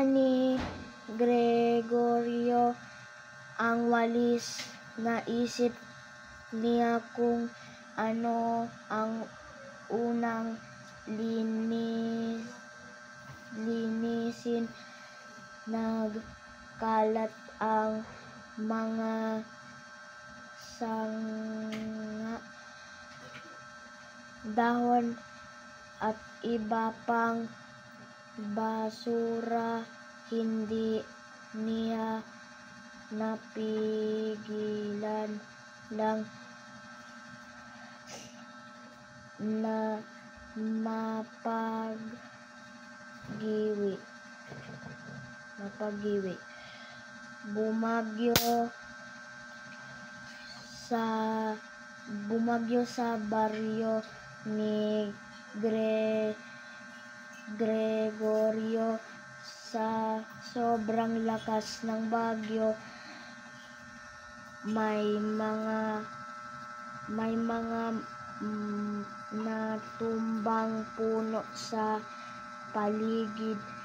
ni Gregorio ang walis. Naisip niya kung ano ang unang linisin. Nagkalat ang mga sanga, dahon at iba pang basura. Hindi niya napigilan lang na mapaggiwi. Bumagyo sa baryo ni Gregorio. Sa sobrang lakas ng bagyo, may mga natumbang puno sa paligid.